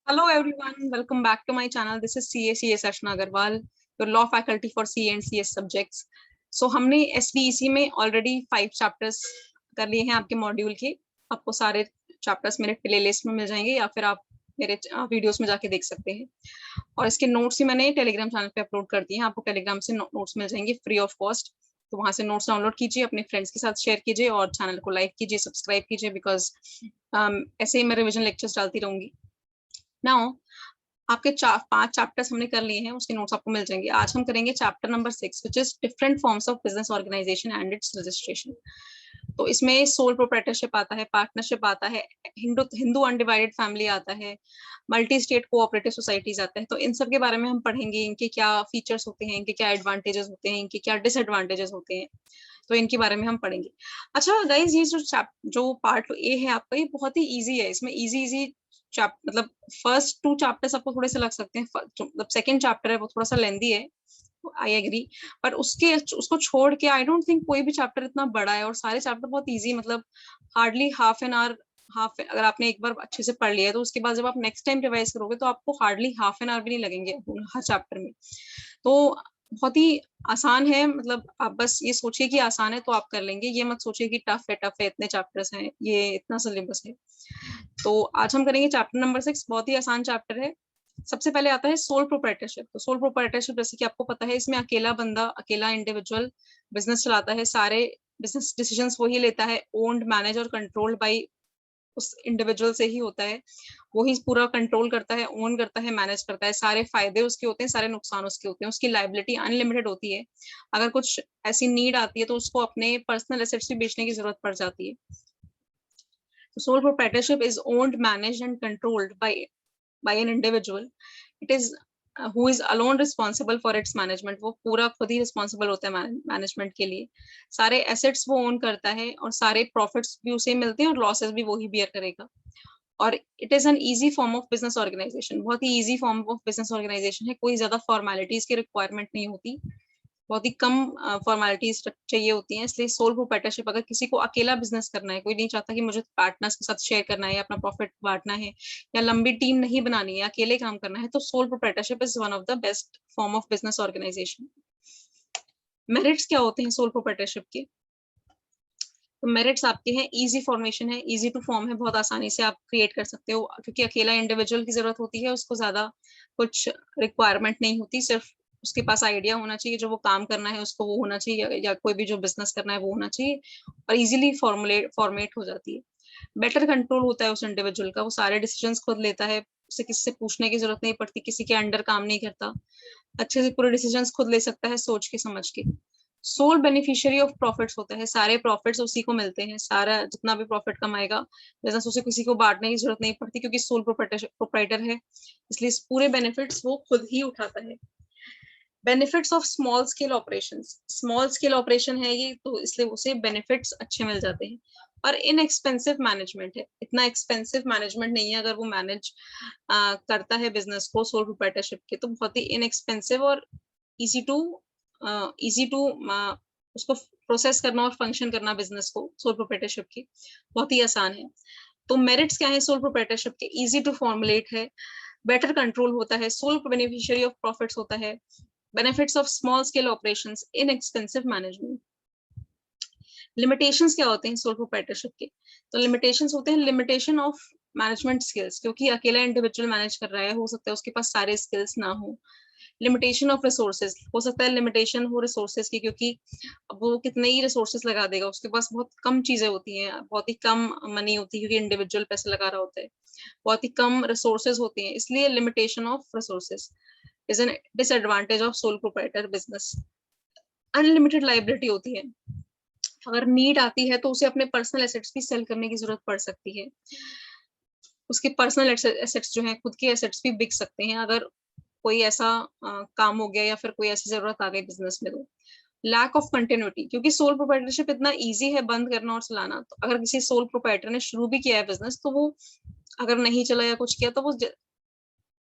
Hello everyone, welcome back to my channel. This is CS Ashna Agarwal, your law faculty for CA and CS subjects. So हमने SVEC में already 5 chapters कर लिए हैं आपके module के. आपको सारे chapters मेरे प्लेलिस्ट में मिल जाएंगे या फिर आप मेरे वीडियोस में जाके देख सकते हैं. और इसके नोट्स ही मैंने टेलीग्राम चैनल पे अपलोड कर दिए हैं. आपको टेलीग्राम से नोट्स मिल जाएंगे फ्री ऑफ कॉस्ट. तो वहां से नोट्स डाउनलोड कीजिए, अपने फ्रेंड्स के साथ शेयर कीजिए और चैनल को लाइक कीजिए, सब्सक्राइब कीजिए, बिकॉज ऐसे ही मैं रिविजन लेक्चर्स डालती रहूंगी. नाउ आपके 5 चैप्टर्स हमने कर लिए हैं, उसके नोट्स आपको मिल जाएंगे. आज हम करेंगे chapter number 6 which is different forms of business organization and its registration. तो इसमें सोल प्रोप्राइटरशिप आता है, पार्टनरशिप आता है, हिंदू अनडिवाइडेड फैमिली आता है, मल्टी स्टेट कोऑपरेटिव सोसाइटीज आता है. तो इन सब के बारे में हम पढ़ेंगे, इनके क्या फीचर्स होते हैं, इनके क्या एडवांटेजेस होते हैं, इनके क्या डिसएडवांटेजेस होते हैं. तो इनके बारे में हम पढ़ेंगे. अच्छा गाइज, ये जो पार्ट ए है आपका, ये बहुत ही इजी है. इसमें इजी मतलब फर्स्ट 2 चैप्टर्स आपको थोड़े से लग सकते हैं, मतलब सेकंड चैप्टर है वो थोड़ा सा लेंदी है, आई एग्री. पर उसको छोड़ के आई डोंट थिंक कोई भी चैप्टर इतना बड़ा है. और सारे चैप्टर बहुत इजी, मतलब हार्डली हाफ एन आवर, अगर आपने एक बार अच्छे से पढ़ लिया है तो उसके बाद जब आप नेक्स्ट टाइम रिवाइज करोगे तो आपको हार्डली हाफ एन आवर भी नहीं लगेंगे हर चैप्टर में. तो बहुत ही आसान है, मतलब आप बस ये सोचिए कि आसान है तो आप कर लेंगे. ये मत सोचिए कि टफ है, इतने चैप्टर्स हैं, ये इतना सिलेबस है. तो आज हम करेंगे चैप्टर नंबर 6. बहुत ही आसान चैप्टर है. सबसे पहले आता है सोल प्रोप्राइटरशिप. तो सोल प्रोप्राइटरशिप जैसे कि आपको पता है, इसमें अकेला बंदा, अकेला इंडिविजुअल बिजनेस चलाता है. सारे बिजनेस डिसीजंस वही लेता है. ओन्ड, मैनेज और कंट्रोल्ड बाय उस इंडिविजुअल से ही होता है. वही पूरा कंट्रोल करता है, ओन करता है, मैनेज करता है. सारे फायदे उसके होते हैं, सारे नुकसान उसके होते हैं. उसकी लायबिलिटी अनलिमिटेड होती है. अगर कुछ ऐसी नीड आती है तो उसको अपने पर्सनल एसेट्स भी बेचने की जरूरत पड़ जाती है. Sole proprietorship is owned, managed and controlled by an individual. It is who is alone responsible for its management. वो पूरा खुद ही responsible होता है मैनेजमेंट के लिए. सारे assets वो own करता है और सारे profits भी उसे मिलते हैं और losses भी वो ही bear करेगा. और it is an easy form of business organization. बहुत ही easy form of business organization है. कोई ज्यादा formalities की requirement नहीं होती, बहुत ही कम फॉर्मेलिटीज चाहिए होती हैं. इसलिए सोल प्रोप्राइटरशिप, अगर किसी को अकेला बिजनेस करना है, कोई नहीं चाहता कि मुझे पार्टनर्स के साथ शेयर करना है या अपना प्रॉफिट बांटना है या लंबी टीम नहीं बनानी है, अकेले काम करना है, तो sole proprietorship is one of the best form of business organization. Merits क्या होते हैं सोल प्रोप्राइटरशिप के? तो मेरिट्स आपके हैं, इजी फॉर्मेशन है, इजी टू फॉर्म है, बहुत आसानी से आप क्रिएट कर सकते हो. क्योंकि अकेला इंडिविजुअल की जरूरत होती है, उसको ज्यादा कुछ रिक्वायरमेंट नहीं होती. सिर्फ उसके पास आइडिया होना चाहिए, जो वो काम करना है उसको वो होना चाहिए, या कोई भी जो बिजनेस करना है वो होना चाहिए, और इजीली फॉर्मेट हो जाती है. बेटर कंट्रोल होता है उस इंडिविजुअल का. वो सारे डिसीजंस खुद लेता है, उसे किसी से पूछने की जरूरत नहीं पड़ती, किसी के अंडर काम नहीं करता. अच्छे से पूरे डिसीजंस खुद ले सकता है, सोच के समझ के. सोल बेनिफिशियरी ऑफ प्रॉफिट्स होता है. सारे प्रॉफिट्स उसी को मिलते हैं. सारा जितना भी प्रॉफिट कमाएगा बिजनेस, उसे किसी को बांटने की जरूरत नहीं पड़ती, क्योंकि सोल प्रोप्राइटर है, इसलिए पूरे बेनिफिट्स वो खुद ही उठाता है. Benefits of small scale operation. Small scale operation है ये, तो इसलिए उसे बेनिफिट्स अच्छे मिल जाते हैं. और इनएक्सपेंसिव मैनेजमेंट है. इतना एक्सपेंसिव मैनेजमेंट नहीं है. अगर वो मैनेज करता है बिजनेस को सोल प्रोप्राइटरशिप के, तो बहुत ही इनएक्सपेंसिव और इजी टू उसको प्रोसेस करना और फंक्शन करना बिजनेस को सोल प्रोप्राइटरशिप की बहुत ही आसान है. तो मेरिट्स क्या है सोल प्रोप्राइटरशिप के? इजी टू फॉर्मुलेट है, बेटर कंट्रोल होता है, सोल बेनिफिशियरी ऑफ प्रॉफिट्स होता है, benefits of small scale operations, inexpensive management. Limitations क्या होते हैं सोल प्रोप्राइटरशिप के? तो लिमिटेशंस होते हैं लिमिटेशन ऑफ मैनेजमेंट स्किल्स. क्योंकि अकेला इंडिविजुअल मैनेज कर रहा है, हो सकता है उसके पास सारे स्किल्स ना हो. लिमिटेशन ऑफ रिसोर्सेज, हो सकता है लिमिटेशन हो रिसोर्सेज की, क्योंकि वो कितने ही रिसोर्सेज लगा देगा, उसके पास बहुत कम चीजें होती हैं, बहुत ही कम मनी होती है, क्योंकि इंडिविजुअल पैसे लगा रहा होता है, बहुत ही कम रिसोर्सेज होती हैं. इसलिए limitation of resources is an disadvantage of sole proprietor business. Unlimited liability होती है. अगर नीड आती है तो उसे अपने पर्सनल एसेट्स भी सेल करने की जरूरत पड़ सकती है. उसके पर्सनल एसेट्स जो हैं, खुद के एसेट्स भी बिक सकते हैं अगर कोई ऐसा काम हो गया या फिर कोई ऐसी जरूरत आ गई बिजनेस में. तो लैक ऑफ कंटिन्यूटी, क्योंकि सोल प्रोप्राइटरशिप इतना इजी है बंद करना और चलाना. तो अगर किसी सोल प्रोप्राइटर ने शुरू भी किया है बिजनेस, तो वो अगर नहीं चला या कुछ किया तो वो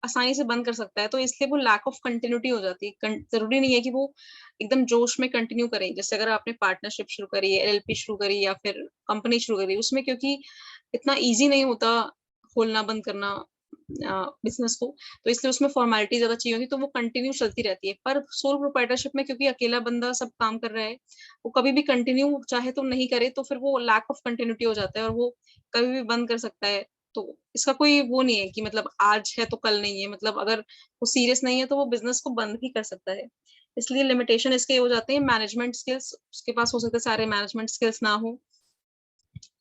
आसानी से बंद कर सकता है. तो इसलिए वो लैक ऑफ कंटिन्यूटी हो जाती है. जरूरी नहीं है कि वो एकदम जोश में कंटिन्यू करें. जैसे अगर आपने पार्टनरशिप शुरू करी, एलएलपी शुरू करी या फिर कंपनी शुरू करी, उसमें क्योंकि इतना इजी नहीं होता खोलना बंद करना, बिजनेस को, तो इसलिए उसमें फॉर्मेलिटी ज्यादा चाहिए होती है, तो वो कंटिन्यू चलती रहती है। पर सोल प्रोप्राइटरशिप में क्योंकि अकेला बंदा सब काम कर रहा है, वो कभी भी कंटिन्यू चाहे तो नहीं करे, तो फिर वो लैक ऑफ कंटिन्यूटी हो जाता है और वो कभी भी बंद कर सकता है। तो इसका कोई वो नहीं है कि मतलब आज है तो कल नहीं है, मतलब अगर वो सीरियस नहीं है तो वो बिजनेस को बंद भी कर सकता है। इसलिए लिमिटेशन इसके हो जाते हैं मैनेजमेंट स्किल्स, उसके पास हो सकते हैं सारे मैनेजमेंट स्किल्स ना हो,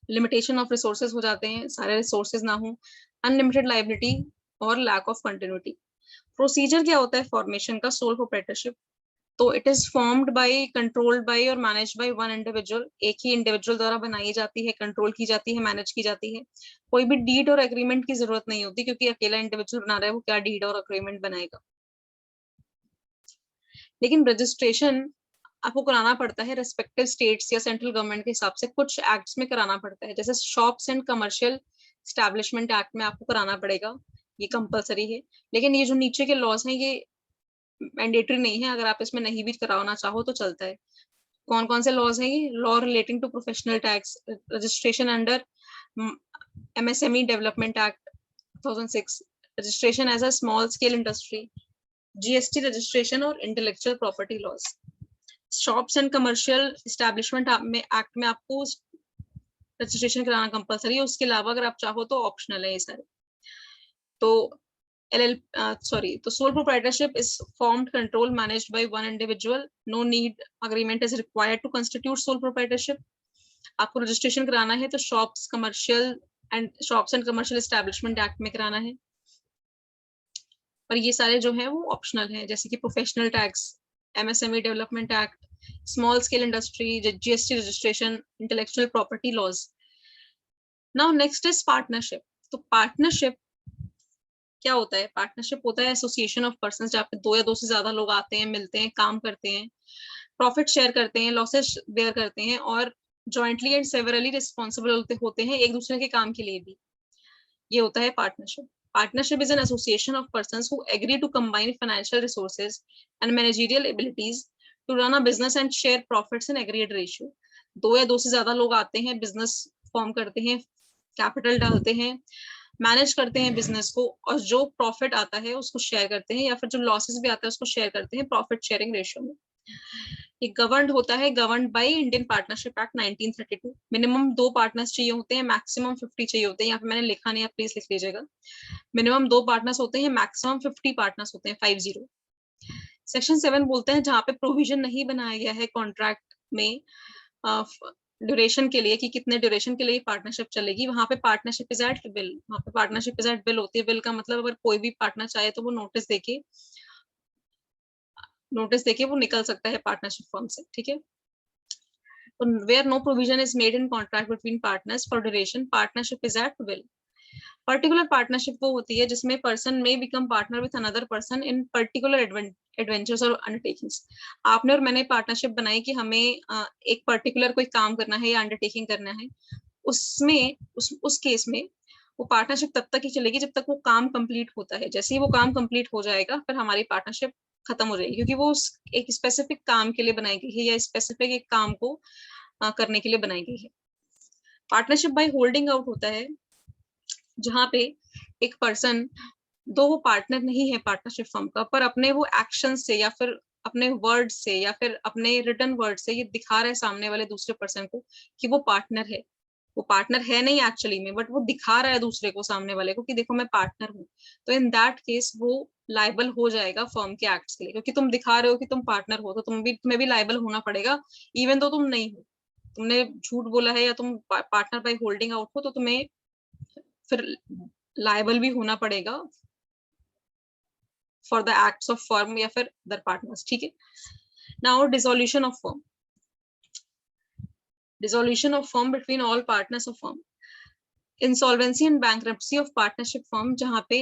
लिमिटेशन ऑफ रिसोर्सेज हो जाते हैं, सारे रिसोर्सेज ना हो, अनलिमिटेड लाइबिलिटी और लैक ऑफ कंटिन्यूटी। प्रोसीजर क्या होता है फॉर्मेशन का सोल प्रोप्राइटरशिप? तो it is formed bye, controlled by और मैनेज बाय वन इंडिविजुअल, एक ही इंडिविजुअल द्वारा बनाई जाती है, कंट्रोल की जाती है, मैनेज की जाती है। कोई भी डीड और एग्रीमेंट की जरूरत नहीं होती, क्योंकि अकेला इंडिविजुअल बना रहा है, वो क्या डीड और एग्रीमेंट बनाएगा। लेकिन रजिस्ट्रेशन आपको कराना पड़ता है रेस्पेक्टिव स्टेट्स या सेंट्रल गवर्नमेंट के हिसाब से, कुछ एक्ट्स में कराना पड़ता है, जैसे shops and commercial establishment act में आपको कराना पड़ेगा, ये कंपलसरी है। लेकिन ये जो नीचे के लॉज हैं ये मैंडेटरी नहीं है, अगर आप इसमें नहीं भी कराना चाहो तो चलता है। कौन कौन से लॉज हैं ये? Law relating to professional tax, registration under MSME development act 2006, registration as a small scale industry, GST registration और intellectual property laws. Shops and commercial establishment में एक्ट में आपको रजिस्ट्रेशन कराना कंपलसरी है, उसके अलावा अगर आप चाहो तो ऑप्शनल है ये सारे। तो sole proprietorship is formed, controlled, managed by one individual. No need agreement is required to constitute sole proprietorship. आपको रजिस्ट्रेशन कराना है तो shops and commercial establishment act में कराना है, पर ये सारे जो है वो ऑप्शनल है, जैसे कि professional tax, MSME development act, small scale industry, GST registration, intellectual property laws. Now next is partnership. तो पार्टनरशिप क्या होता है? पार्टनरशिप होता है एसोसिएशन ऑफ पर्सन, जहाँ पे दो या दो से ज्यादा लोग आते हैं, मिलते हैं, काम करते हैं, प्रॉफिट शेयर करते हैं, लॉसेस बेयर करते हैं और जॉइंटली एंड सेवरली रिस्पॉन्सिबल होते हैं एक दूसरे के काम के लिए भी। ये होता है partnership. Partnership is an association of persons who agree to combine financial resources and managerial abilities to run a business and share profits in agreed ratio. दो या दो से ज्यादा लोग आते हैं, बिजनेस फॉर्म करते हैं, कैपिटल डालते हैं, मैनेज करते हैं बिजनेस को, और जो प्रॉफिट आता है उसको शेयर करते हैं, या फिर जो लॉसेस भी आता है उसको शेयर करते हैं प्रॉफिट शेयरिंग रेशियो में। ये गवर्नड होता है, governed bye Indian partnership act 1932। Minimum 2 partners चाहिए होते हैं, मैक्सिमम 50 चाहिए होते हैं। यहाँ पे मैंने लिखा नहीं है, प्लीज लिख लीजिएगा। मिनिमम 2 पार्टनर्स होते हैं, मैक्सिमम 50 पार्टनर्स होते हैं, 50। सेक्शन 7 बोलते हैं जहाँ पे प्रोविजन नहीं बनाया गया है कॉन्ट्रैक्ट में ड्यूरेशन के लिए कि कितने ड्यूरेशन के लिए पार्टनरशिप चलेगी, वहां पे पार्टनरशिप इज एट विल, वहां पे पार्टनरशिप इज एट विल होती है। विल का मतलब अगर कोई भी पार्टनर चाहे तो वो नोटिस देके वो निकल सकता है पार्टनरशिप फर्म से, ठीक है। Where no provision is made in contract between partners for duration, partnership is at will. Particular partnership वो होती है जिसमें पर्सन में become partner with another person in particular adventures और अंडरटेकिंग्स। आपने और मैंने पार्टनरशिप बनाई कि हमें एक पर्टिकुलर कोई काम करना है या अंडरटेकिंग करना है, उसमें उस केस में वो पार्टनरशिप तब तक ही चलेगी जब तक वो काम कंप्लीट होता है। जैसे ही वो काम कंप्लीट हो जाएगा फिर हमारी पार्टनरशिप खत्म हो जाएगी, क्योंकि वो एक स्पेसिफिक काम के लिए बनाई गई है या स्पेसिफिक एक काम को करने के लिए बनाई गई है। पार्टनरशिप बाय होल्डिंग आउट होता है जहाँ पे एक पर्सन, दो वो पार्टनर नहीं है पार्टनरशिप फर्म का, पर अपने वो एक्शन से या फिर अपने वर्ड से या फिर अपने रिटन वर्ड से ये दिखा रहा है सामने वाले दूसरे पर्सन को कि वो पार्टनर है। वो पार्टनर है नहीं एक्चुअली में, बट वो दिखा रहा है दूसरे को, सामने वाले को, कि देखो मैं पार्टनर हूँ। तो इन दैट केस वो लाइबल हो जाएगा फर्म के एक्ट्स के लिए, क्योंकि तुम दिखा रहे हो कि तुम पार्टनर हो, तो तुम्हें भी लाइबल होना पड़ेगा, इवन तो तुम नहीं हो। तुमने झूठ बोला है या तुम पार्टनर बाय होल्डिंग आउट हो, तो तुम्हें फिर लाइबल भी होना पड़ेगा for the acts of firm या फिर अदर पार्टनर्स, ठीक है। Now dissolution of firm, dissolution of firm between all partners of firm, insolvency and bankruptcy of partnership firm, जहाँ पे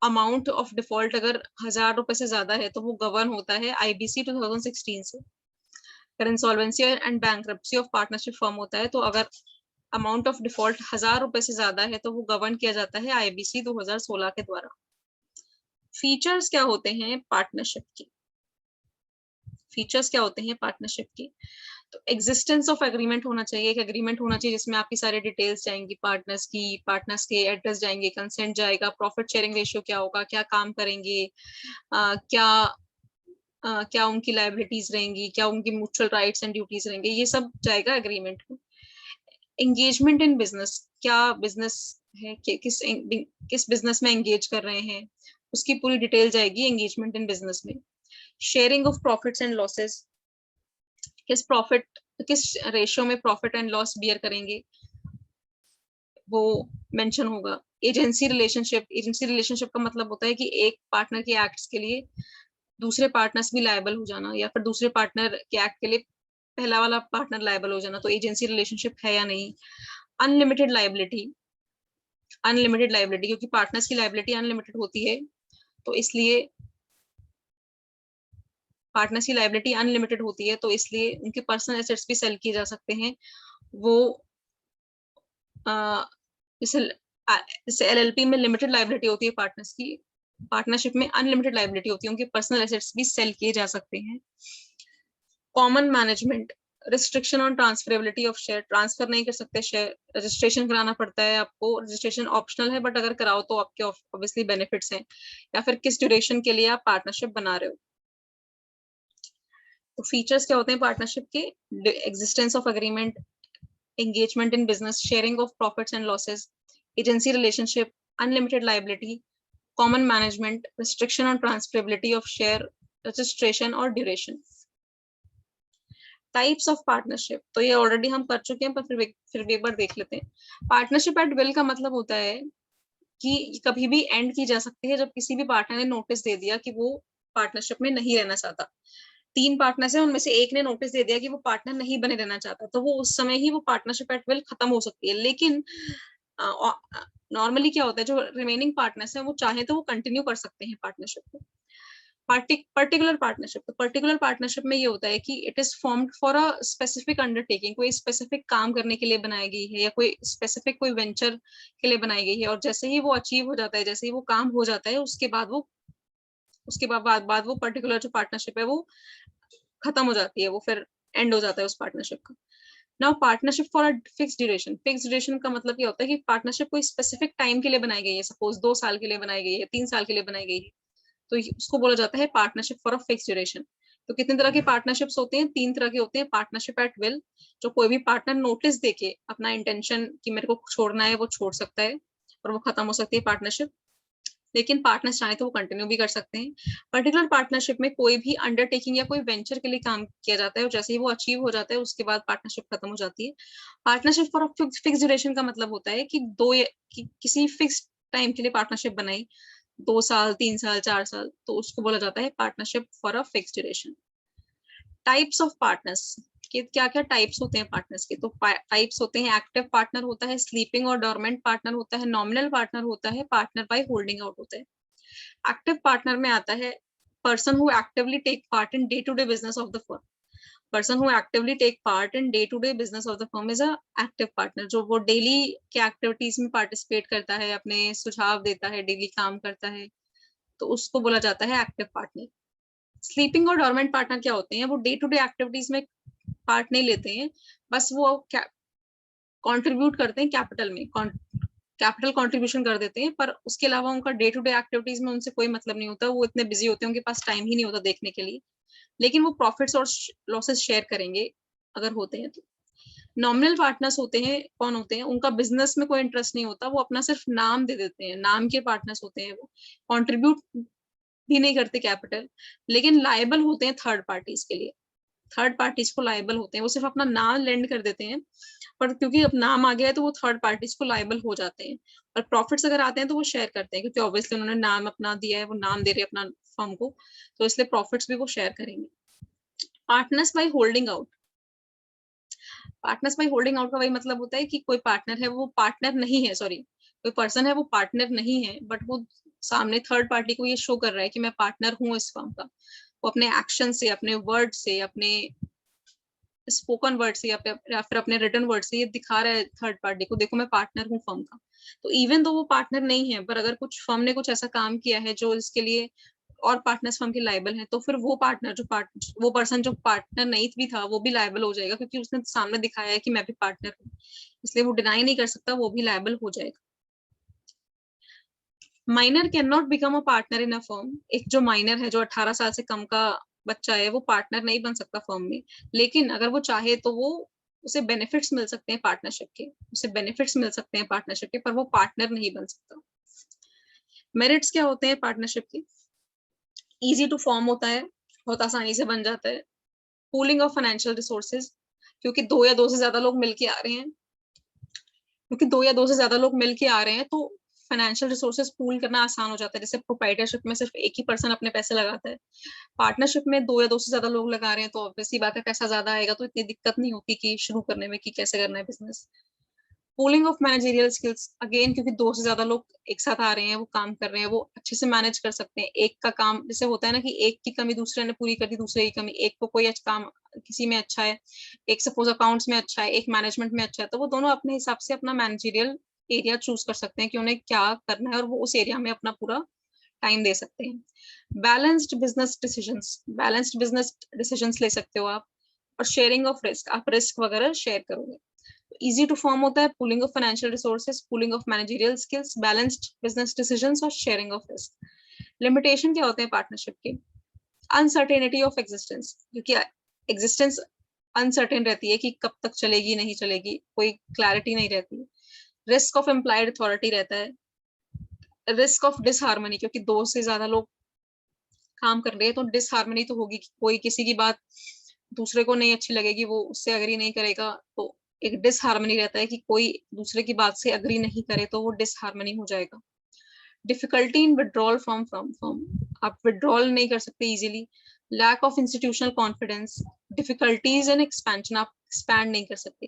अमाउंट ऑफ डिफॉल्ट अगर 1000 रुपए से ज्यादा है तो वो गवर्न होता है आईबीसी 2016 से। अगर insolvency and bankruptcy of partnership firm होता है तो अगर अमाउंट ऑफ डिफॉल्ट 1000 रुपए से ज्यादा है तो वो गवर्न किया जाता है आईबीसी 2016 के द्वारा। फीचर्स क्या होते हैं पार्टनरशिप के? फीचर्स क्या होते हैं पार्टनरशिप के? तो एग्जिस्टेंस ऑफ एग्रीमेंट होना चाहिए, एक एग्रीमेंट होना चाहिए जिसमें आपकी सारी डिटेल्स जाएंगी, पार्टनर्स के एड्रेस जाएंगे, कंसेंट जाएगा, प्रॉफिट शेयरिंग रेशियो क्या होगा, क्या काम करेंगे, क्या क्या उनकी लायबिलिटीज रहेंगी, क्या उनकी म्यूचुअल राइट्स एंड ड्यूटीज रहेंगे, ये सब जाएगा एग्रीमेंट में। एंगेजमेंट इन बिजनेस, क्या बिजनेस है, किस बिजनेस में एंगेज कर रहे हैं, उसकी पूरी डिटेल जाएगी एंगेजमेंट इन बिजनेस में। Sharing of profits and losses, किस रेशियो में प्रॉफिट एंड लॉस बियर करेंगे वो मेंशन होगा। एजेंसी रिलेशनशिप का मतलब होता है कि एक पार्टनर के एक्ट्स के लिए दूसरे पार्टनर्स भी लायबल हो जाना, या फिर दूसरे पार्टनर के एक्ट के लिए पहला वाला पार्टनर लायबल हो जाना, तो एजेंसी रिलेशनशिप है या नहीं। अनलिमिटेड लायबिलिटी, क्योंकि पार्टनर्स की लायबिलिटी अनलिमिटेड होती है, तो इसलिए पार्टनर्स की लायबिलिटी अनलिमिटेड होती है, तो इसलिए उनके पर्सनल एसेट्स भी सेल किए जा सकते हैं। वो जैसे एलएलपी में लिमिटेड लायबिलिटी होती है पार्टनर्स की, पार्टनरशिप में अनलिमिटेड लायबिलिटी होती है, उनके पर्सनल एसेट्स भी सेल किए जा सकते हैं। Common management, restriction on transferability of share, transfer नहीं कर सकते शेयर, रजिस्ट्रेशन कराना पड़ता है आपको, रजिस्ट्रेशन ऑप्शनल है बट अगर कराओ तो आपके ऑब्वियसली बेनिफिट्स हैं। या फिर किस ड्यूरेशन के लिए आप पार्टनरशिप बना रहे हो। तो फीचर्स क्या होते हैं पार्टनरशिप के, existence of agreement, engagement in business, sharing of profits and losses, agency relationship, unlimited liability, common management, restriction on transferability of share, registration और duration. टाइप्स ऑफ पार्टनरशिप, तो ये ऑलरेडी हम कर चुके हैं पर फिर भी एक बार देख लेते हैं। पार्टनरशिप एट विल का मतलब होता है कि कभी भी एंड की जा सकती है जब किसी भी पार्टनर ने नोटिस दे दिया कि वो पार्टनरशिप में नहीं रहना चाहता। 3 पार्टनर्स हैं, उनमें से एक ने नोटिस दे दिया कि वो पार्टनर नहीं बने रहना चाहता, तो वो उस समय ही वो पार्टनरशिप एट विल खत्म हो सकती है। लेकिन नॉर्मली क्या होता है, जो रिमेनिंग पार्टनर्स हैं वो चाहे तो वो कंटिन्यू कर सकते हैं पार्टनरशिप को। पर्टिकुलर पार्टनरशिप, तो पर्टिकुलर पार्टनरशिप में ये होता है कि it is formed for a specific undertaking, कोई स्पेसिफिक काम करने के लिए बनाई गई है या कोई स्पेसिफिक कोई वेंचर के लिए बनाई गई है, और जैसे ही वो अचीव हो जाता है, जैसे ही वो काम हो जाता है, उसके बाद वो पर्टिकुलर जो पार्टनरशिप है वो खत्म हो जाती है, वो फिर एंड हो जाता है उस पार्टनरशिप का। Now partnership for a fix duration का मतलब ये होता है कि पार्टनरशिप कोई स्पेसिफिक टाइम के लिए बनाई गई है, सपोज 2 साल के लिए बनाई गई है, 3 साल के लिए बनाई गई है, तो उसको बोला जाता है partnership for a fix duration. तो कितने तरह के पार्टनरशिप्स होते हैं, 3 तरह के होते हैं। पार्टनरशिप एट विल, जो कोई भी पार्टनर नोटिस देके अपना इंटेंशन कि मेरे को छोड़ना है वो छोड़ सकता है और वो खत्म हो सकती है पार्टनरशिप, लेकिन पार्टनर्स चाहे तो वो कंटिन्यू भी कर सकते हैं। पर्टिकुलर पार्टनरशिप में कोई भी अंडरटेकिंग या कोई वेंचर के लिए काम किया जाता है और जैसे ही वो अचीव हो जाता है उसके बाद पार्टनरशिप खत्म हो जाती है। पार्टनरशिप फॉर फिक्स ड्यूरेशन का मतलब होता है कि किसी फिक्स टाइम के लिए पार्टनरशिप बनाई, 2 साल, 3 साल, 4 साल, तो उसको बोला जाता है partnership for a fix duration. Types of partners के क्या क्या टाइप्स होते हैं पार्टनर्स के, तो टाइप्स होते हैं, एक्टिव पार्टनर होता है, स्लीपिंग और डोरमेंट पार्टनर होता है, नॉमिनल पार्टनर होता है, पार्टनर बाय होल्डिंग आउट होता है। एक्टिव पार्टनर में आता है person who actively take part in day to day business of the firm. Person who actively take part in day to day business of the firm is a active partner, जो वो daily के activities में participate करता है, अपने सुझाव देता है, डेली काम करता है, तो उसको बोला जाता है एक्टिव पार्टनर। स्लीपिंग और डोरमेंट पार्टनर क्या होते हैं, वो डे टू डे एक्टिविटीज में पार्ट नहीं लेते हैं, बस वो कंट्रीब्यूट करते हैं कैपिटल में, कैपिटल कंट्रीब्यूशन कर देते हैं, पर उसके अलावा उनका डे टू डे एक्टिविटीज में उनसे कोई मतलब नहीं होता, वो इतने बिजी होते हैं, उनके पास टाइम ही नहीं होता देखने के लिए, लेकिन वो प्रॉफिट्स और लॉसेस शेयर करेंगे अगर होते हैं तो। नॉमिनल पार्टनर्स होते हैं, कौन होते हैं, उनका बिजनेस में कोई इंटरेस्ट नहीं होता, वो अपना सिर्फ नाम दे देते हैं, नाम के पार्टनर्स होते हैं, वो कंट्रीब्यूट भी नहीं करते कैपिटल, लेकिन लायबल होते हैं थर्ड पार्टीज के लिए, थर्ड पार्टीज को लायबल होते हैं, वो सिर्फ अपना नाम लेंड कर देते हैं, पर क्योंकि अब नाम आ गया है तो वो थर्ड पार्टीज को लायबल हो जाते हैं, और प्रॉफिट्स अगर आते हैं तो वो शेयर करते हैं, क्योंकि ऑब्वियसली उन्होंने नाम अपना दिया है, वो नाम दे रहे हैं अपना फर्म को, तो इसलिए प्रॉफिट्स भी वो शेयर करेंगे। Partners by holding out, partners by holding out का वही मतलब होता है कि कोई पार्टनर है, वो पार्टनर नहीं है, सॉरी, कोई पर्सन है वो पार्टनर नहीं है, बट वो सामने थर्ड पार्टी को ये शो कर रहा है कि मैं पार्टनर हूँ इस फर्म का, वो अपने एक्शन से, अपने वर्ड से, अपने स्पोकन वर्ड से या फिर अपने रिटन वर्ड से ये दिखा रहा है थर्ड पार्टी को, देखो मैं पार्टनर हूँ फर्म का। तो इवन तो वो पार्टनर नहीं है, पर अगर कुछ फर्म ने कुछ ऐसा काम किया है जो इसके लिए और पार्टनर्स फर्म के लायबल हैं, तो फिर वो पर्सन जो पार्टनर नहीं भी था वो भी लायबल हो जाएगा, क्योंकि उसने सामने दिखाया है कि मैं भी पार्टनर हूँ, इसलिए वो डिनाई नहीं कर सकता, वो भी लायबल हो जाएगा। Minor can not become a partner in a firm. एक जो माइनर है, जो 18 साल से कम का बच्चा है, वो पार्टनर नहीं बन सकता फर्म में, लेकिन अगर वो चाहे तो वो उसे बेनिफिट्स मिल सकते हैं पार्टनरशिप के, पर वो पार्टनर नहीं बन सकता। मेरिट्स क्या होते हैं पार्टनरशिप के? इजी टू फॉर्म होता है, बहुत आसानी से बन जाता है। पूलिंग ऑफ फाइनेंशियल रिसोर्सेज, क्योंकि दो या दो से ज्यादा लोग मिलके आ रहे हैं, तो फाइनेंशियल रिसोर्सेज पूल करना आसान हो जाता है। जैसे प्रोप्राइटरशिप में सिर्फ एक ही पर्सन अपने पैसे लगाता है, पार्टनरशिप में दो या दो से ज्यादा लोग लगा रहे हैं, तो ऑब्वियसली बात है पैसा ज्यादा आएगा, तो इतनी दिक्कत नहीं होती कि शुरू करने में कि कैसे करना है business. Pooling of managerial skills, again क्योंकि दो से ज्यादा लोग एक साथ आ रहे हैं, वो काम कर रहे हैं, वो अच्छे से मैनेज कर सकते हैं। एक का काम जैसे होता है ना कि एक की कमी दूसरे ने पूरी कर दी, दूसरे की कमी, एक को कोई अच्छा काम किसी में अच्छा है, एक सपोज अकाउंट्स में अच्छा है, एक मैनेजमेंट में अच्छा है, तो वो दोनों अपने हिसाब से अपना मैनेजरियल एरिया चूज कर सकते हैं कि उन्हें क्या करना है, और वो उस एरिया में अपना पूरा टाइम दे सकते हैं। बैलेंस्ड बिजनेस डिसीजंस ले सकते हो आप, और शेयरिंग ऑफ रिस्क, आप रिस्क वगैरह शेयर करोगे। इजी टू फॉर्म होता है pooling of financial resources, pooling of managerial skills, balanced business decisions और शेयरिंग ऑफ रिस्क। लिमिटेशन क्या होते हैं पार्टनरशिप के? अनसर्टेनिटी ऑफ एग्जिस्टेंस, क्योंकि एग्जिस्टेंस अनसर्टेन रहती है कि कब तक चलेगी नहीं चलेगी, कोई क्लैरिटी नहीं रहती। रिस्क ऑफ एम्प्लॉयड अथॉरिटी रहता है। रिस्क ऑफ डिसहार्मनी, क्योंकि दो से ज्यादा लोग काम कर रहे हैं तो डिसहार्मनी तो होगी, कोई किसी की बात दूसरे को नहीं अच्छी लगेगी, वो उससे अग्री नहीं करेगा, तो एक डिसहार्मनी रहता है कि कोई दूसरे की बात से अग्री नहीं करे, तो वो डिसहार्मनी हो जाएगा। Difficulty in withdrawal from firm, आप विड्रॉल नहीं कर सकते easily. Lack of institutional confidence, difficulties in expansion, आप एक्सपैंड नहीं कर सकते।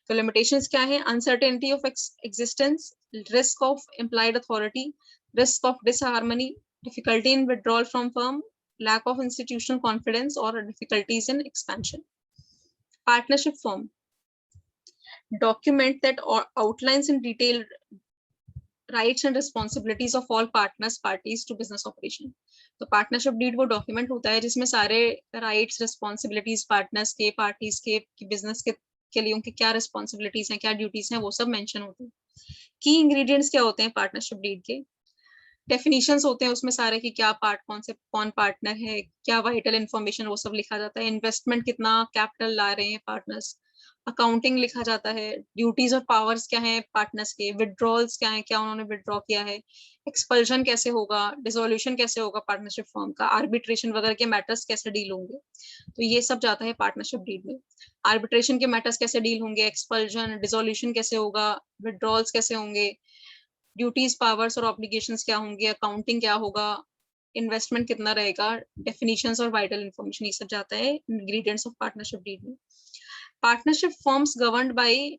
तो लिमिटेशंस क्या है? Uncertainty of existence, risk of employed authority, risk of disharmony, difficulty in withdrawal from firm, lack of institutional confidence, or difficulties in expansion. Partnership form, document that outlines in detail rights and responsibilities of all partners parties to business operation. तो partnership deed वो document होता है जिसमें सारे rights responsibilities partners के, parties के, business के लिए उनकी क्या रिस्पॉन्सिबिलिटीज हैं, क्या ड्यूटीज हैं, वो सब मेंशन होते हैं। की इंग्रेडिएंट्स क्या होते हैं पार्टनरशिप डीड के? डेफिनेशंस होते हैं उसमें सारे कि क्या कौन पार्टनर है, क्या वाइटल इंफॉर्मेशन, वो सब लिखा जाता है। इन्वेस्टमेंट कितना कैपिटल ला रहे हैं पार्टनर्स, अकाउंटिंग लिखा जाता है। ड्यूटीज और पावर्स क्या है पार्टनर्स के, विड्रॉल्स क्या है, क्या उन्होंने विड्रॉ किया है, एक्सपल्जन कैसे होगा, डिसोल्यूशन कैसे होगा पार्टनरशिप फॉर्म का, आर्बिट्रेशन वगैरह के मैटर्स कैसे डील होंगे, तो ये सब जाता है पार्टनरशिप डीड में। आर्बिट्रेशन के मैटर्स कैसे डील होंगे, एक्सपल्जन, डिसोल्यूशन कैसे होगा, विड्रॉल्स कैसे होंगे, ड्यूटीज, पावर्स और ऑब्लिगेशंस क्या होंगे, अकाउंटिंग क्या होगा, इन्वेस्टमेंट कितना रहेगा, डेफिनेशंस और वाइटल इंफॉर्मेशन, ये सब जाता है इंग्रेडिएंट्स ऑफ पार्टनरशिप डीड में। Partnership forms governed bye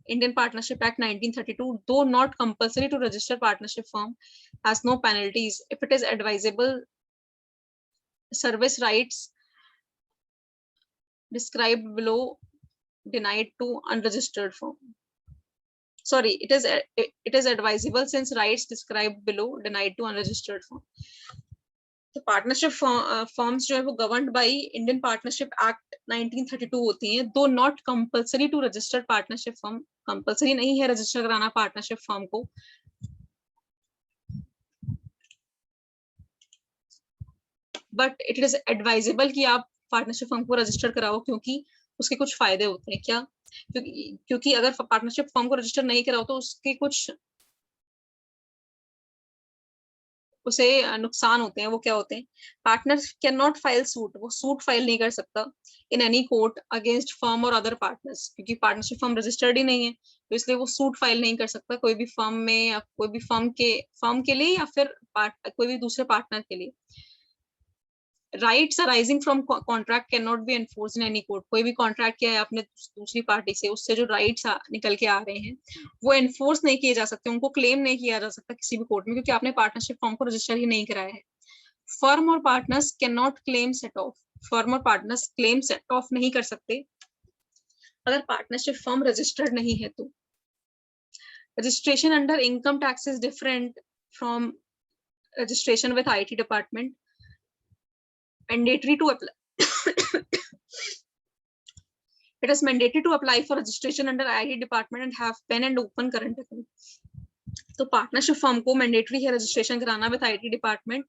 Indian Partnership Act 1932, though not compulsory to register partnership firm, has no penalties if it is advisable. Service rights described below denied to unregistered firm. Sorry, it is advisable since rights described below denied to unregistered firm. तो partnership forms जो है वो governed by Indian partnership act 1932 होती हैं, do not compulsory to registered partnership firm, compulsory नहीं है register कराना partnership firm को, बट इट इज एडवाइजेबल कि आप पार्टनरशिप फर्म को रजिस्टर कराओ, क्योंकि उसके कुछ फायदे होते हैं। क्या? क्योंकि अगर पार्टनरशिप फर्म को रजिस्टर नहीं कराओ तो उसके कुछ उसे नुकसान होते हैं। वो क्या होते हैं? Partner can not file suit, वो सूट फाइल नहीं कर सकता in any court against firm और अदर पार्टनर्स, क्योंकि पार्टनरशिप फर्म रजिस्टर्ड ही नहीं है, तो इसलिए वो सूट फाइल नहीं कर सकता कोई भी फर्म में, या कोई भी फर्म के लिए, या फिर कोई भी दूसरे पार्टनर के लिए। Rights arising from contract can not be enforce in any court, कोई भी कॉन्ट्रैक्ट किया है आपने दूसरी पार्टी से, उससे जो राइट्स निकल के आ रहे हैं वो एनफोर्स नहीं किए जा सकते, उनको क्लेम नहीं किया जा सकता किसी भी कोर्ट में, क्योंकि आपने पार्टनरशिप फॉर्म को रजिस्टर ही नहीं कराया है। फर्म और partners can not claim set of, firm और पार्टनर्स क्लेम सेट ऑफ नहीं कर सकते अगर पार्टनरशिप फर्म रजिस्टर्ड नहीं है तो। Registration under income tax is different from registration with IT department. Mandatory to apply it is mandatory to apply for registration under IIT department and have PAN and open current account. तो partnership firm को mandatory है registration कराना with IT department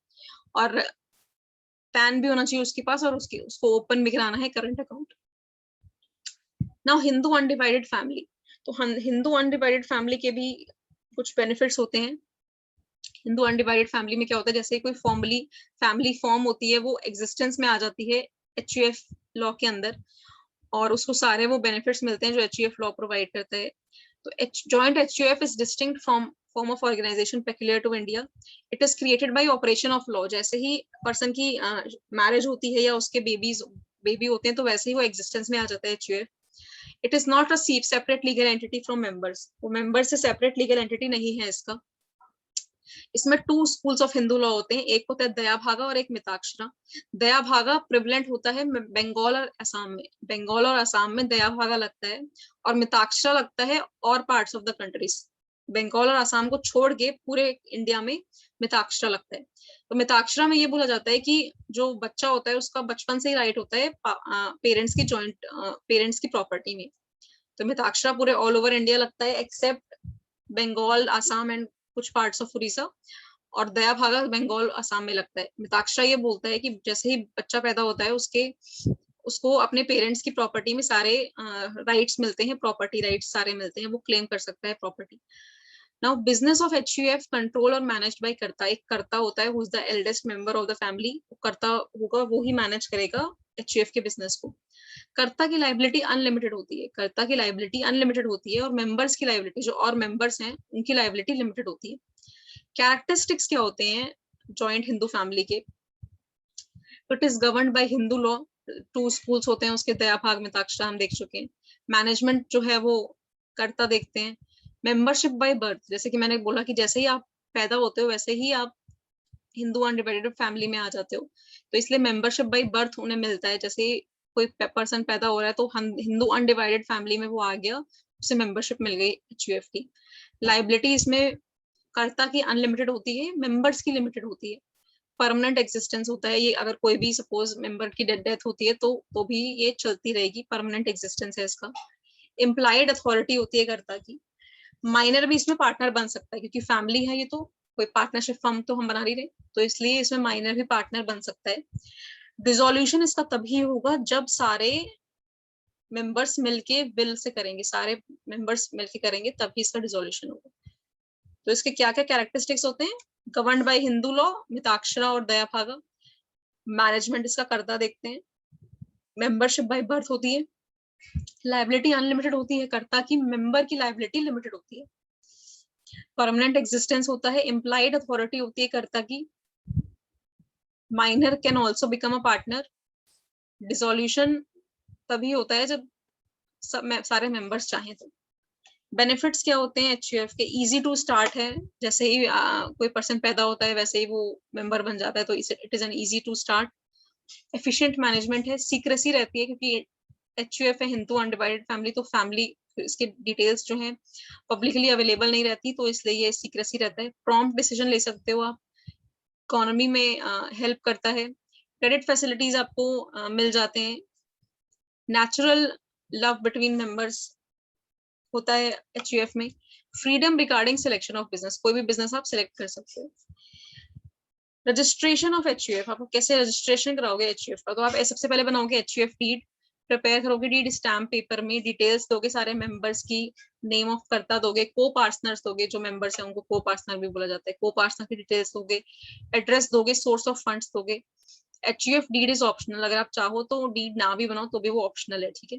और pan भी होना चाहिए उसके पास और उसको ओपन भी कराना है current account. Now Hindu undivided family. तो हिंदू अनडिवाइडेड फैमिली के भी कुछ बेनिफिट्स होते हैं. हिंदू अनडिवाइडेड फैमिली में क्या होता है, जैसे कोई फैमिली फॉर्म होती है वो एग्जिस्टेंस में आ जाती है एचयूएफ लॉ के अंदर और उसको सारे वो बेनिफिट्स मिलते हैं जो एचयूएफ लॉ प्रोवाइड करता है. तो joint HUF is distinct from form of organisation peculiar to India. It is created by operation of law. जैसे ही पर्सन की मैरिज होती है या उसके बेबी होते हैं तो वैसे ही वो एग्जिस्टेंस में आ जाता है HUF. It is not a separate legal entity from members. वो मेंबर्स से सेपरेट लीगल एंटिटी नहीं है इसका. इसमें 2 स्कूल्स ऑफ हिंदू लॉ होते हैं. एक होता है दया भागा और एक मिताक्षरा. दया भागा प्रिवलेंट होता है बंगाल और असम में. बंगाल और असम में दया भागा लगता है और मिताक्षरा लगता है और parts of the countries. Bengal और असम को छोड़ के पूरे इंडिया में मिताक्षरा लगता है. तो मिताक्षरा में ये बोला जाता है कि जो बच्चा होता है उसका बचपन से ही राइट होता है पेरेंट्स की प्रॉपर्टी में. तो मिताक्षरा पूरे ऑल ओवर इंडिया लगता है एक्सेप्ट बंगाल, असम एंड कुछ पार्ट्स ऑफ उड़ीसा. और दया भागा बंगाल, असम में लगता है. मिताक्षरा ये बोलता है कि जैसे ही बच्चा पैदा होता है उसको अपने पेरेंट्स की प्रॉपर्टी में सारे राइट्स मिलते हैं, प्रॉपर्टी राइट्स सारे मिलते हैं, वो क्लेम कर सकता है property. Now business of HUF control और मैनेज्ड बाय कर्ता. एक कर्ता होता है who is the eldest member of the family. कर्ता होगा वो ही मैनेज करेगा एचयूएफ के बिजनेस को. कर्ता की लाइबिलिटी अनलिमिटेड होती है. कर्ता की लाइबिलिटी अनलिमिटेड होती है और मेंबर्स की लाइबिलिटी, जो और मेंबर्स हैं उनकी लाइबिलिटी लिमिटेड होती है. कैरेक्टरिस्टिक्स क्या होते हैं जॉइंट हिंदू फैमिली के? It is governed bye Hindu law. 2 schools होते हैं उसके, दया भाग, मिताक्षरा हम देख चुके हैं. मैनेजमेंट जो है वो कर्ता देखते हैं. मेंबरशिप बाय बर्थ, जैसे कि मैंने बोला कि जैसे ही आप पैदा होते हो वैसे ही आप हिंदू अनडिवाइडेड फैमिली में आ जाते हो. तो इसलिए मेंबरशिप बाय बर्थ उन्हें मिलता है. जैसे कोई पर्सन पैदा हो रहा है तो हिंदू अनडिवाइडेड फैमिली में वो आ गया, उसे मेंबरशिप मिल गई एचयूएफ की. लाइबिलिटी इसमें कर्ता की अनलिमिटेड होती है, मेंबर्स की लिमिटेड होती है. परमानेंट एग्जिस्टेंस होता है ये. अगर कोई भी सपोज मेंबर की डेथ होती है तो भी ये चलती रहेगी. परमानेंट एग्जिस्टेंस है इसका. इम्प्लाइड अथॉरिटी होती है कर्ता की. माइनर भी इसमें पार्टनर बन सकता है क्योंकि फैमिली है ये, तो कोई पार्टनरशिप फर्म तो हम बना नहीं रहे, तो इसलिए इसमें माइनर भी पार्टनर बन सकता है. डिसोल्यूशन इसका तभी होगा जब सारे मेंबर्स मिलके विल से करेंगे, सारे मेंबर्स मिलके करेंगे तभी इसका डिसोल्यूशन होगा. तो इसके क्या क्या कैरेक्टरिस्टिक्स होते हैं? Governed bye Hindu law, Mitakshara और दया भागा. मैनेजमेंट इसका कर्ता देखते हैं. मेंबरशिप बाय बर्थ होती है. लाइबिलिटी अनलिमिटेड होती है कर्ता की, मेंबर की लाइबिलिटी लिमिटेड होती है. परमानेंट एग्जिस्टेंस होता है. इम्प्लाइड अथॉरिटी होती है कर्ता की. Minor can also become a partner. Dissolution तभी होता है जब सारे मेंबर्स चाहें तो. बेनिफिट्स क्या होते हैं एचयूएफ के? इजी टू स्टार्ट है. जैसे ही कोई पर्सन पैदा होता है वैसे ही वो मेंबर बन जाता है, तो it is an easy to start. Efficient management है. सीक्रेसी रहती है क्योंकि एचयूएफ है हिंदू अनडिवाइडेड फैमिली, तो फैमिली इसके डिटेल्स जो हैं पब्लिकली अवेलेबल नहीं रहती, तो इसलिए ये सीक्रेसी रहता है. प्रॉम्प्ट डिसीजन ले सकते हो आप. इकोनॉमी में हेल्प करता है. क्रेडिट फैसिलिटीज आपको मिल जाते हैं. नेचुरल लव बिटवीन मेंबर्स होता है एचयूएफ में. Freedom regarding selection of business. कोई भी बिजनेस आप सिलेक्ट कर सकते हो. Registration of HUF. आप कैसे रजिस्ट्रेशन कराओगे एचयूएफ का? तो आप सबसे पहले बनाओगे एचयूएफ डीड, प्रिपेयर करोगे डीड स्टैम्प पेपर में, डिटेल्स दोगे सारे मेंबर्स की, नेम ऑफ कर्ता दोगे, को पार्टनर्स दोगे, जो मेंबर्स हैं उनको को पार्टनर भी बोला जाता है, को पार्टनर की डिटेल्स दोगे, एड्रेस दोगे, सोर्स ऑफ फंड्स दोगे. HUF deed is optional. अगर आप चाहो तो डीड ना भी बनाओ तो भी वो ऑप्शनल है, ठीक है.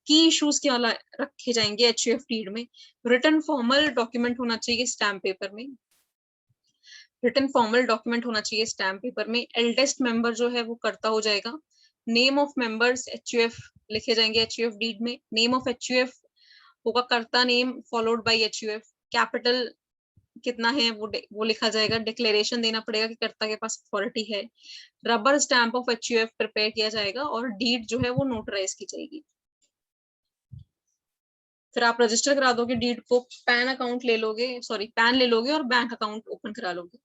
की इश्यूज क्या रखे जाएंगे एचयूएफ डीड में? रिटन फॉर्मल डॉक्यूमेंट होना चाहिए स्टैम्प पेपर में. रिटन फॉर्मल डॉक्यूमेंट होना चाहिए स्टैम्प पेपर में. एल्डेस्ट मेंबर जो है वो कर्ता हो जाएगा. नेम ऑफ मेंबर्स एचयूएफ लिखे जाएंगे एचयूएफ डीड में. नेम ऑफ एचयूएफ होगा कर्ता name followed by HUF. Capital कितना है वो लिखा जाएगा. डिक्लेरेशन देना पड़ेगा कि कर्ता के पास अथॉरिटी है. Rubber stamp of HUF prepare किया जाएगा और डीड जो है वो नोटराइज की जाएगी. फिर आप रजिस्टर करा दोगे डीड को. पैन अकाउंट ले लोगे, सॉरी पैन ले लोगे और बैंक अकाउंट ओपन करा लोगे.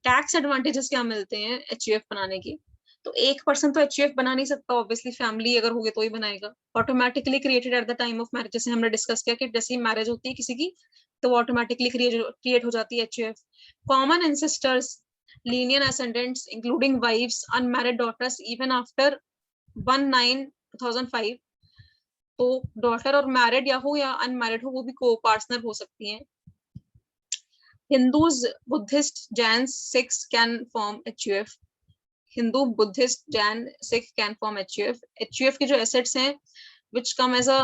टैक्स एडवांटेजेस क्या मिलते हैं एचयूएफ बनाने के? तो एक पर्सन तो एचयूएफ बना नहीं सकता, ऑब्वियसली फैमिली अगर होगी तो ही बनाएगा। Automatically created at the time of marriage, जैसे हमने डिस्कस किया कि जैसे ही मैरिज होती है किसी की तो ऑटोमेटिकली क्रिएट हो जाती है HUF. Common ancestors, linear ascendants including wifes, unmarried daughters even after 19/2005। तो डॉटर और मैरिड या हो या अनमैरिड हो वो भी को पार्टनर हो सकती हैं। Hindus, Buddhists, Jains, Sikhs can form HUF. Hindu, Buddhist, Jain, Sikh can form HUF. HUF की जो assets हैं, which come as a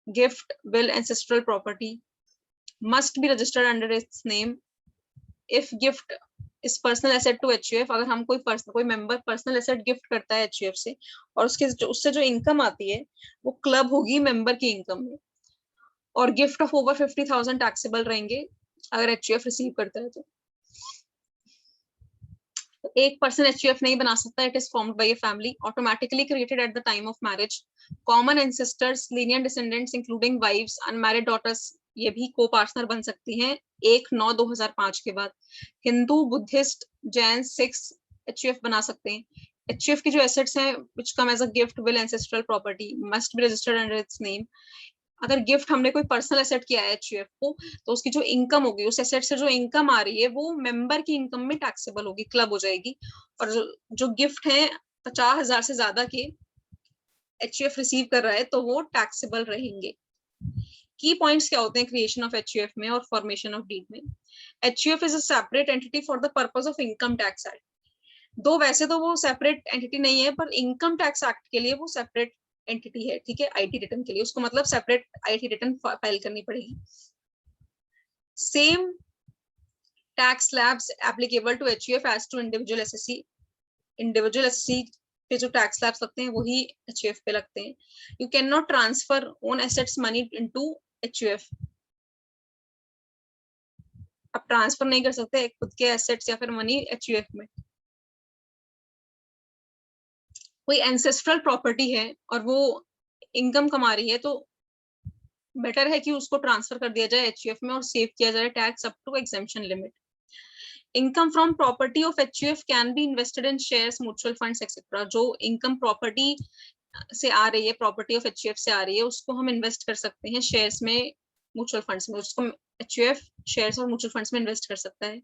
gift, will, ancestral property, must be registered under its name. If gift is personal asset to HUF, अगर हम कोई member personal asset gift करता है HUF से और उससे जो income आती है वो club होगी member की income में, और gift of over 50,000 taxable रहेंगे अगर एचयूएफ रिसीव करता है। तो एक पर्सन एचयूएफ नहीं बना सकता, it is formed by a family, automatically created at the time of marriage. Common ancestors, linear descendants including wives, unmarried daughters, ये भी को पार्टनर बन सकती हैं 1/9/2005 के बाद। हिंदू, बुद्धिस्ट, जैन, सिख्स एचयूएफ बना सकते हैं। एचयूएफ की जो एसेट्स हैं which come as a gift, will, ancestral property, must be registered under its name. अगर गिफ्ट हमने कोई पर्सनल एसेट किया है एचयूएफ को, तो उसकी जो इनकम होगी, उस एसेट से जो इनकम आ रही है वो मेंबर की इनकम में टैक्सेबल होगी, क्लब हो जाएगी। और जो गिफ्ट है 50,000 से ज्यादा के एचयूएफ रिसीव कर रहा है तो वो टैक्सेबल रहेंगे। की पॉइंट्स क्या होते हैं क्रिएशन ऑफ एचयूएफ में और फॉर्मेशन ऑफ डीड में? HUF is a separate entity for the purpose of income tax act. दो वैसे तो वो सेपरेट एंटिटी नहीं है, पर इनकम टैक्स एक्ट के लिए वो सेपरेट एंटिटी है, ठीक है, आईटी रिटर्न के लिए उसको मतलब सेपरेट आईटी रिटर्न फाइल करनी पड़ेगी। Same tax slabs applicable to HUF as to individual assessee. Individual assessee पे जो टैक्स स्लैब्स लगते हैं वही एचयूएफ पे लगते हैं। You can not transfer own assets money into HUF. आप ट्रांसफर नहीं कर सकते खुद के एसेट्स या फिर मनी एचयूएफ में। कोई एंसेस्ट्रल प्रॉपर्टी है और वो इनकम कमा रही है तो बेटर है कि उसको ट्रांसफर कर दिया जाए एचयूएफ में और सेव किया जाए tax up to exemption limit. Income from property of HUF can be invested in shares, mutual funds etcetera. जो इनकम प्रॉपर्टी से आ रही है, प्रॉपर्टी ऑफ एचयूएफ से आ रही है, उसको हम इन्वेस्ट कर सकते हैं शेयर्स में, म्यूचुअल फंड्स में। उसको एचयूएफ शेयर्स और म्यूचुअल फंड्स में इन्वेस्ट कर सकता है।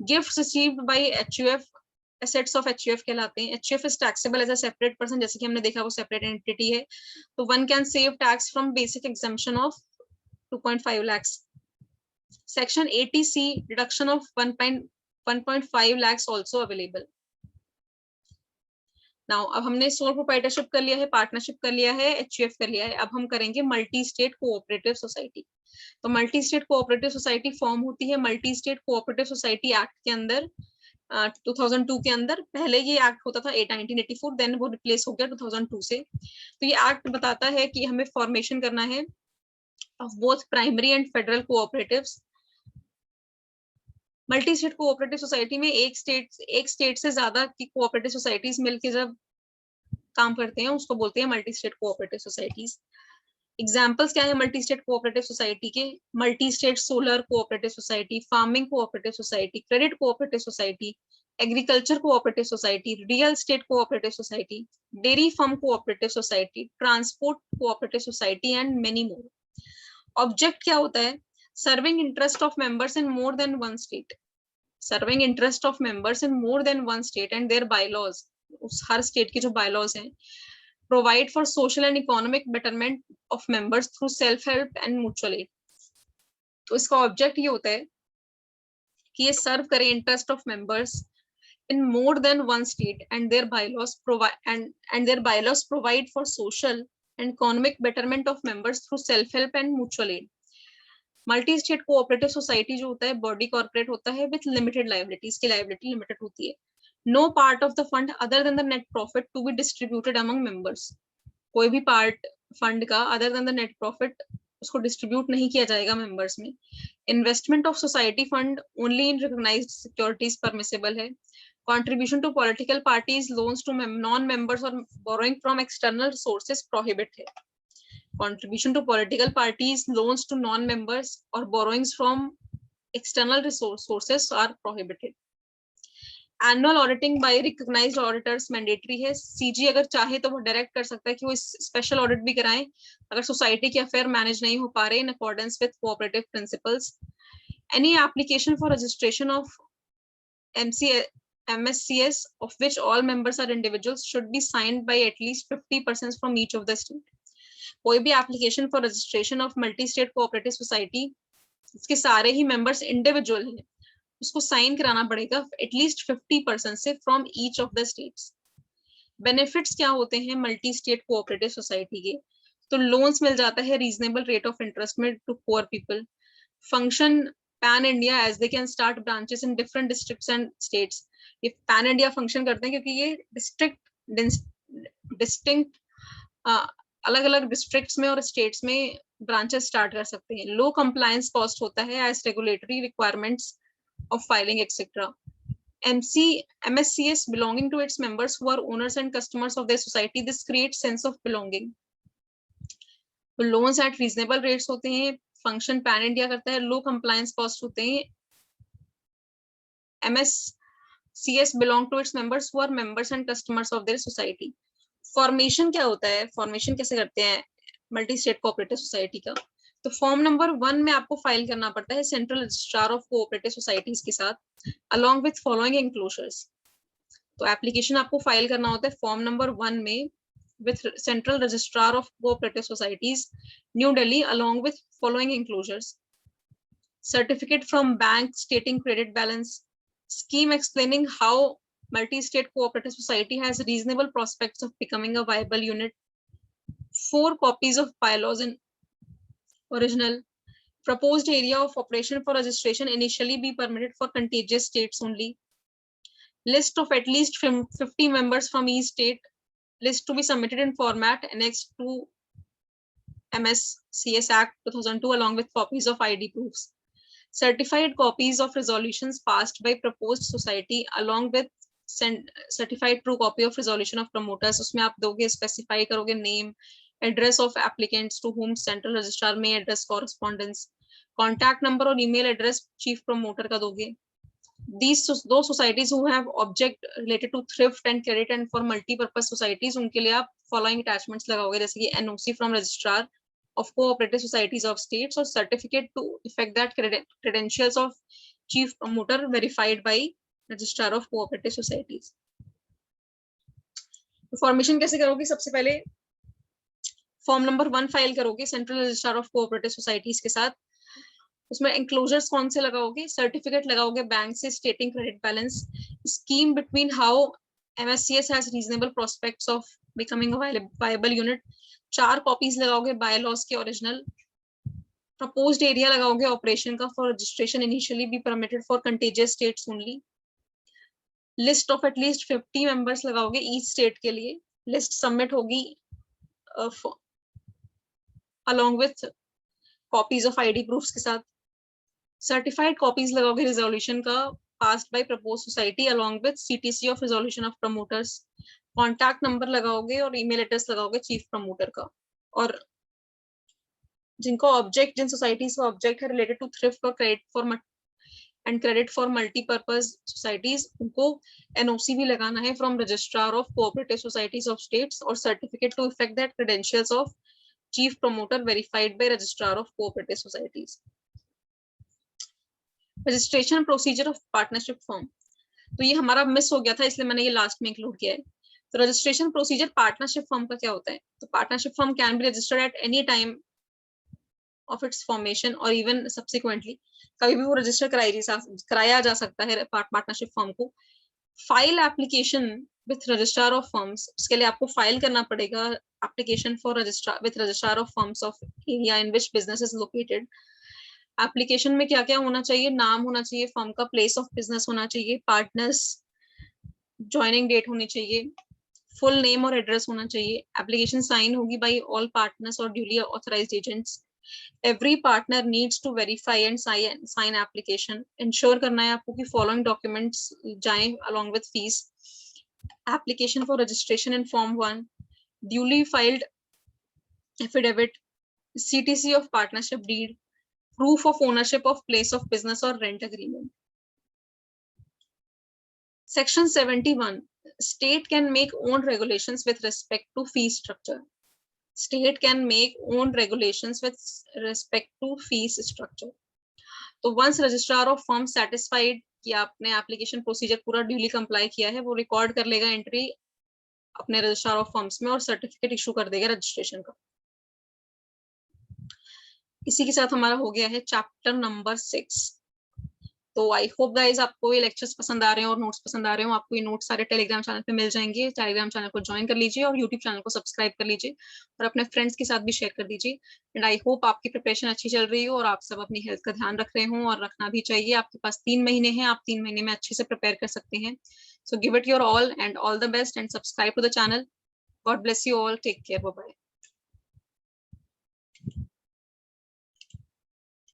Gift received by HUF assets of HUF कहलाते हैं। HUF is taxable as a separate person, जैसे कि हमने देखा वो सेपरेट एंटिटी है, तो one can save tax from basic exemption of 2.5 lakhs. Section 80C deduction of 1.5 lakhs also available. Now अब हमने सोल प्रोप्राइटरशिप कर लिया है, पार्टनरशिप कर लिया है, एचयूएफ कर लिया है, अब हम करेंगे मल्टी स्टेट कोऑपरेटिव सोसाइटी। तो multi state cooperative society form होती है multi state cooperative society act के अंदर 2002 के अंदर। पहले ये एक्ट होता था 1984, देन वो रिप्लेस हो गया 2002 से। तो ये एक्ट बताता है कि हमें फॉर्मेशन करना है of both primary and federal cooperatives. Multi state cooperative society में एक स्टेट से ज्यादा की कोऑपरेटिव सोसाइटीज मिलकर जब काम करते हैं उसको बोलते हैं multi state cooperative societies. Examples क्या है मल्टी स्टेट कोऑपरेटिव सोसाइटी के? Multi state solar cooperative society, farming cooperative society, credit cooperative society, agriculture cooperative society, real estate cooperative society, dairy farm cooperative society, transport cooperative society and many more. Object क्या होता है? Serving interest of members in more than one state. Serving interest of members in more than one state and their bylaws, उस हर state के जो bylaws हैं। Provide for social and economic betterment of members through self help and mutual aid. तो इसका object ये होता है कि ये सर्व करे interest of members in more than one state and their bylaws provide for social and economic betterment of members through self help and mutual aid. Multi state cooperative society जो होता है बॉडी कॉर्पोरेट होता है with limited liabilities, की liability limited होती है। No part of the fund other than the net profit to be distributed among members. कोई भी पार्ट फंड का other than the net profit उसको डिस्ट्रीब्यूट नहीं किया जाएगा मेंबर्स में। Investment of society fund only in recognised securities permissible है। Contribution to political parties, loans to non-members or borrowing from external sources prohibit है। Contribution to political parties, loans to non-members or borrowings from external sources are prohibited. Annual auditing by recognised auditors mandatory है। CG अगर चाहे तो वो direct कर सकता है कि वो स्पेशल ऑडिट भी कराएं अगर सोसाइटी के अफेयर मैनेज नहीं हो पा रहे in accordance with cooperative principles. Any application for registration of MSCS of which all members are individuals should be signed by at least 50% from each of the state. कोई भी application for registration of multi state cooperative society इसके सारे ही members individual हैं, उसको sign कराना पड़ेगा at least 50% से from each of the states. Benefits क्या होते हैं मल्टी स्टेट कोऑपरेटिव सोसाइटी के? तो लोन्स मिल जाता है रीजनेबल रेट ऑफ इंटरेस्ट में to poor people. Function pan India as they can start branches in different districts and states. ये पैन इंडिया फंक्शन करते हैं क्योंकि ये डिस्टिंक्ट अलग अलग डिस्ट्रिक्ट्स में और स्टेट्स में ब्रांचेस स्टार्ट कर सकते हैं। लो कंप्लायंस कॉस्ट होता है as regulatory requirements of filing etc. MSCS belonging to its members who are owners and customers of their society, this creates sense of belonging. तो loans at reasonable rates होते हैं, function pan India करता है, low compliance cost होते हैं। MSCS belong to its members who are members and customers of their society. Formation क्या होता है? Formation कैसे करते हैं मल्टी स्टेट कोऑपरेटिव सोसाइटी का? तो फॉर्म नंबर 1 में आपको फाइल करना पड़ता है central registrar of cooperative societies के साथ अलोंग विथ फॉलोइंग एंक्लोजर्स। तो एप्लीकेशन आपको फाइल करना होता है फॉर्म नंबर 1 में with central registrar of cooperative societies new Delhi along with following enclosures. Certificate from bank stating credit balance, scheme explaining how multi-state cooperative society has reasonable prospects of becoming a viable unit, 4 copies of bylaws in original, proposed area of operation for registration initially be permitted for contiguous states only, list of at least 50 members from each state, list to be submitted in format annexed to MSCS Act 2002 along with copies of ID proofs, certified copies of resolutions passed by proposed society along with certified true copy of resolution of promoters. उसमें आप दोगे specify करोगे name, address of applicants to whom central registrar may address correspondence, contact number और email address chief promoter का दोगे। These those societies who have object related to thrift and credit and for multi-purpose societies उनके लिए आप following attachments लगाओगे जैसे कि NOC from registrar of cooperative societies of states or certificate to effect that credentials of chief promoter verified by registrar of cooperative societies. Formation कैसे करोगे? सबसे पहले फॉर्म नंबर 1 फाइल करोगे central registrar of cooperative societies के साथ। उसमें एंक्लोजर्स कौन से लगाओगे? सर्टिफिकेट लगाओगे बैंक से स्टेटिंग credit balance, scheme between how MSCS has reasonable prospects of becoming a viable unit, 4 copies लगाओगे बायलॉज के ओरिजिनल, प्रपोज्ड एरिया लगाओगे ऑपरेशन का for registration initially be permitted for contagious states only, list of at least 50 members लगाओगे each state के लिए, list submit होगी along with copies of ID proofs के साथ, certified copies लगाओगे resolution का passed by proposed society along with CTC of resolution of promoters, contact number लगाओगे और email address लगाओगे chief promoter का। और जिनको ऑब्जेक्ट, जिन सोसाइटीज का ऑब्जेक्ट है रिलेटेड टू थ्रिफ्ट और क्रेडिट फॉर मल्टीपर्पज सोसाइटीज, उनको NOC भी लगाना है from registrar of cooperative societies of states और certificate to effect that credentials of chief promoter verified by registrar of cooperative societies. Registration procedure of partnership firm, तो ये हमारा miss हो गया था इसलिए मैंने ये लास्ट में इंक्लूड किया है। तो रजिस्ट्रेशन प्रोसीजर पार्टनरशिप फर्म का क्या होता है? तो partnership firm can be registered at any time of its formation or even subsequently, कभी भी वो रजिस्टर कराया जा सकता है पार्टनरशिप फर्म को। File application with registrar of firms, उसके लिए आपको फाइल करना पड़ेगा application for registrar with registrar of firms of area in which business is located. Application में क्या क्या होना चाहिए? नाम होना चाहिए फर्म का, प्लेस ऑफ बिजनेस होना चाहिए, पार्टनर्स ज्वाइनिंग डेट होनी चाहिए, फुल नेम और एड्रेस होना चाहिए। एप्लीकेशन साइन होगी बाय ऑल पार्टनर्स और duly authorised agents. Every partner needs to verify and sign application. Ensure करना है आपको कि following documents जाएं along with fees. Application for registration in Form 1, duly filed affidavit, CTC of partnership deed, proof of ownership of place of business or rent agreement. Section 71. State can make own regulations with respect to fee structure. State can make own regulations with respect to fees structure. तो once registrar of firm satisfied कि आपने application procedure पूरा duly comply किया है, वो record कर लेगा entry अपने registrar of firms में और certificate issue कर देगा registration का. इसी के साथ हमारा हो गया है chapter number 6. तो आई होप गाइज आपको ये लेक्चर्स पसंद आ रहे हैं और नोट्स पसंद आ रहे हो. आपको ये नोट्स सारे टेलीग्राम चैनल पे मिल जाएंगे. टेलीग्राम चैनल को ज्वाइन कर लीजिए और यूट्यूब चैनल को सब्सक्राइब कर लीजिए और अपने फ्रेंड्स के साथ भी शेयर कर दीजिए. एंड आई होप आपकी प्रिपरेशन अच्छी चल रही हो और आप सब अपनी हेल्थ का ध्यान रख रहे हो और रखना भी चाहिए. आपके पास 3 महीने हैं, आप 3 महीने में अच्छे से प्रिपेयर कर सकते हैं. So give it your all and all the best and subscribe to the channel. God bless you all. Take care. Bye bye.